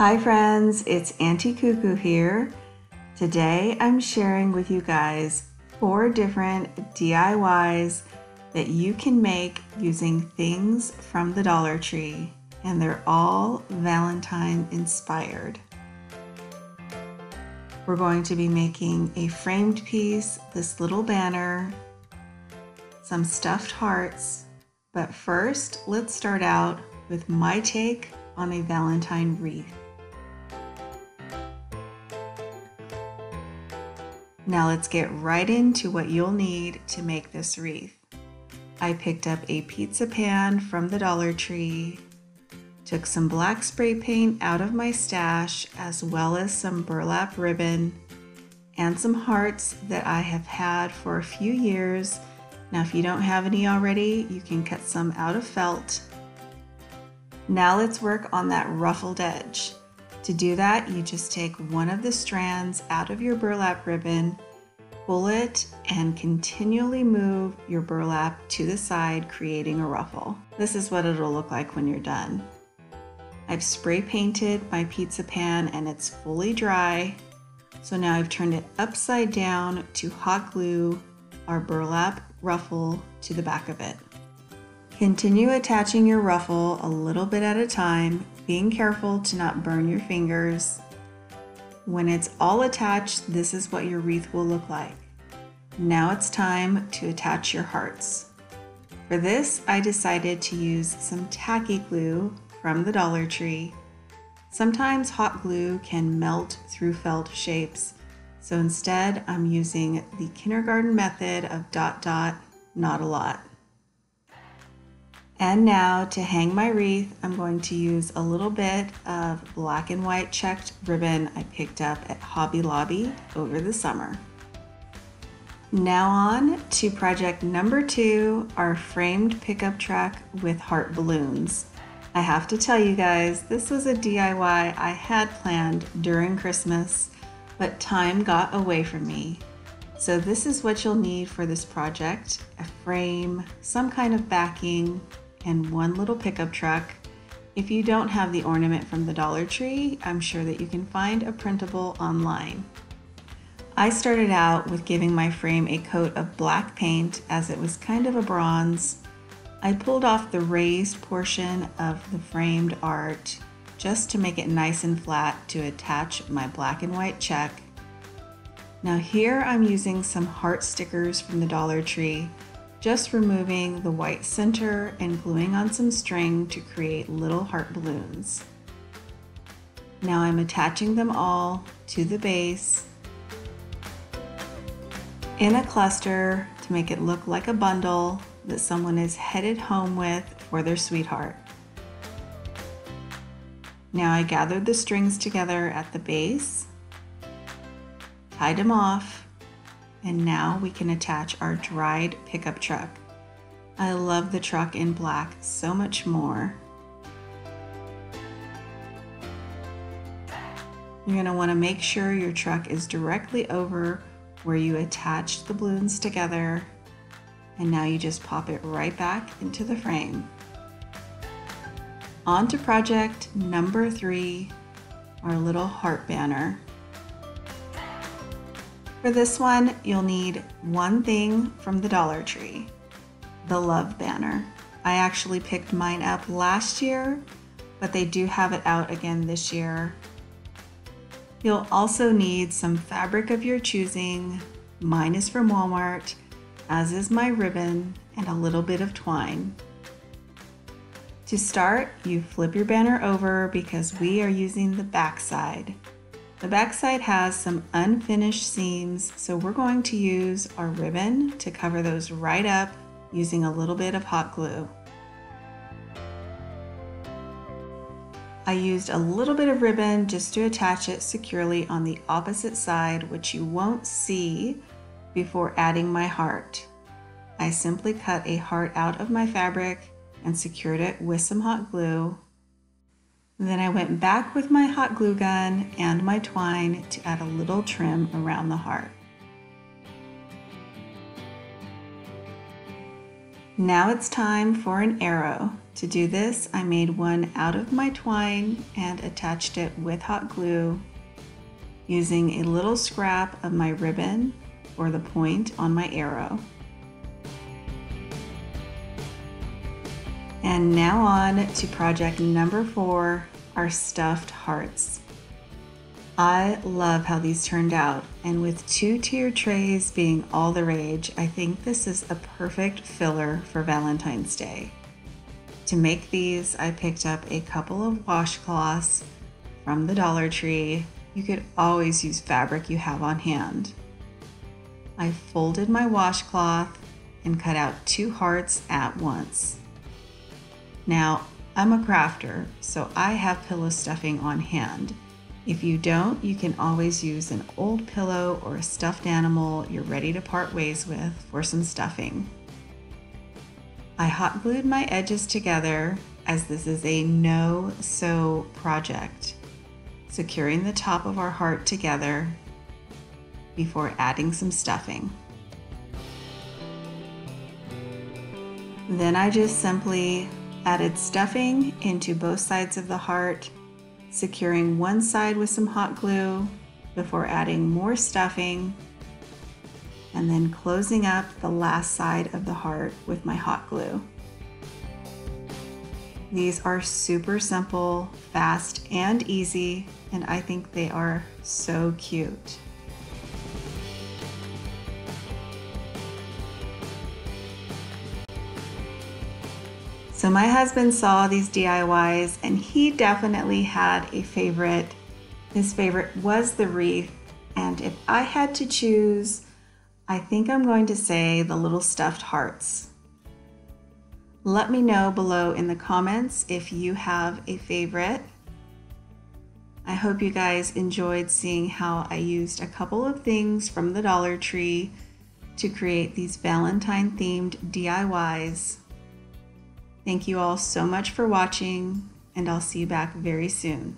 Hi friends, it's Auntie Cuckoo here. Today I'm sharing with you guys 4 different DIYs that you can make using things from the Dollar Tree, and they're all Valentine inspired. We're going to be making a framed piece, this little banner, some stuffed hearts, but first let's start out with my take on a Valentine wreath. Now let's get right into what you'll need to make this wreath. I picked up a pizza pan from the Dollar Tree, took some black spray paint out of my stash, as well as some burlap ribbon and some hearts that I have had for a few years. Now if you don't have any already, you can cut some out of felt. Now let's work on that ruffled edge. To do that, you just take one of the strands out of your burlap ribbon, pull it, and continually move your burlap to the side, creating a ruffle. This is what it'll look like when you're done. I've spray painted my pizza pan and it's fully dry. So now I've turned it upside down to hot glue our burlap ruffle to the back of it. Continue attaching your ruffle a little bit at a time, being careful to not burn your fingers. When it's all attached, this is what your wreath will look like. Now it's time to attach your hearts. For this, I decided to use some tacky glue from the Dollar Tree. Sometimes hot glue can melt through felt shapes, so instead I'm using the kindergarten method of dot dot, not a lot. And now to hang my wreath, I'm going to use a little bit of black and white checked ribbon I picked up at Hobby Lobby over the summer. Now on to project number 2, our framed pickup truck with heart balloons. I have to tell you guys, this was a DIY I had planned during Christmas, but time got away from me. So this is what you'll need for this project: a frame, some kind of backing, and one little pickup truck. If you don't have the ornament from the Dollar Tree, I'm sure that you can find a printable online. I started out with giving my frame a coat of black paint, as it was kind of a bronze. I pulled off the raised portion of the framed art just to make it nice and flat to attach my black and white check. Now here I'm using some heart stickers from the Dollar Tree, just removing the white center and gluing on some string to create little heart balloons. Now I'm attaching them all to the base in a cluster to make it look like a bundle that someone is headed home with for their sweetheart. Now I gathered the strings together at the base, tied them off, and now we can attach our dried pickup truck. I love the truck in black so much more. You're going to want to make sure your truck is directly over where you attached the balloons together, and now you just pop it right back into the frame. On to project number 3, our little heart banner. For this one, you'll need one thing from the Dollar Tree: the love banner. I actually picked mine up last year, but they do have it out again this year. You'll also need some fabric of your choosing. Mine is from Walmart, as is my ribbon, and a little bit of twine. To start, you flip your banner over because we are using the back side. The back side has some unfinished seams, so we're going to use our ribbon to cover those right up using a little bit of hot glue. I used a little bit of ribbon just to attach it securely on the opposite side, which you won't see before adding my heart. I simply cut a heart out of my fabric and secured it with some hot glue. Then I went back with my hot glue gun and my twine to add a little trim around the heart. Now it's time for an arrow. To do this, I made one out of my twine and attached it with hot glue using a little scrap of my ribbon for the point on my arrow. And now on to project number 4, our stuffed hearts. I love how these turned out, and with 2-tier trays being all the rage, I think this is a perfect filler for Valentine's Day. To make these, I picked up a couple of washcloths from the Dollar Tree. You could always use fabric you have on hand. I folded my washcloth and cut out 2 hearts at once. Now, I'm a crafter, so I have pillow stuffing on hand. If you don't, you can always use an old pillow or a stuffed animal you're ready to part ways with for some stuffing. I hot glued my edges together as this is a no-sew project, securing the top of our heart together before adding some stuffing. Then I just simply added stuffing into both sides of the heart, securing one side with some hot glue before adding more stuffing, and then closing up the last side of the heart with my hot glue. These are super simple, fast, and easy, and I think they are so cute. So my husband saw these DIYs and he definitely had a favorite. His favorite was the wreath, and if I had to choose, I think I'm going to say the little stuffed hearts. Let me know below in the comments if you have a favorite. I hope you guys enjoyed seeing how I used a couple of things from the Dollar Tree to create these Valentine themed DIYs. Thank you all so much for watching, and I'll see you back very soon.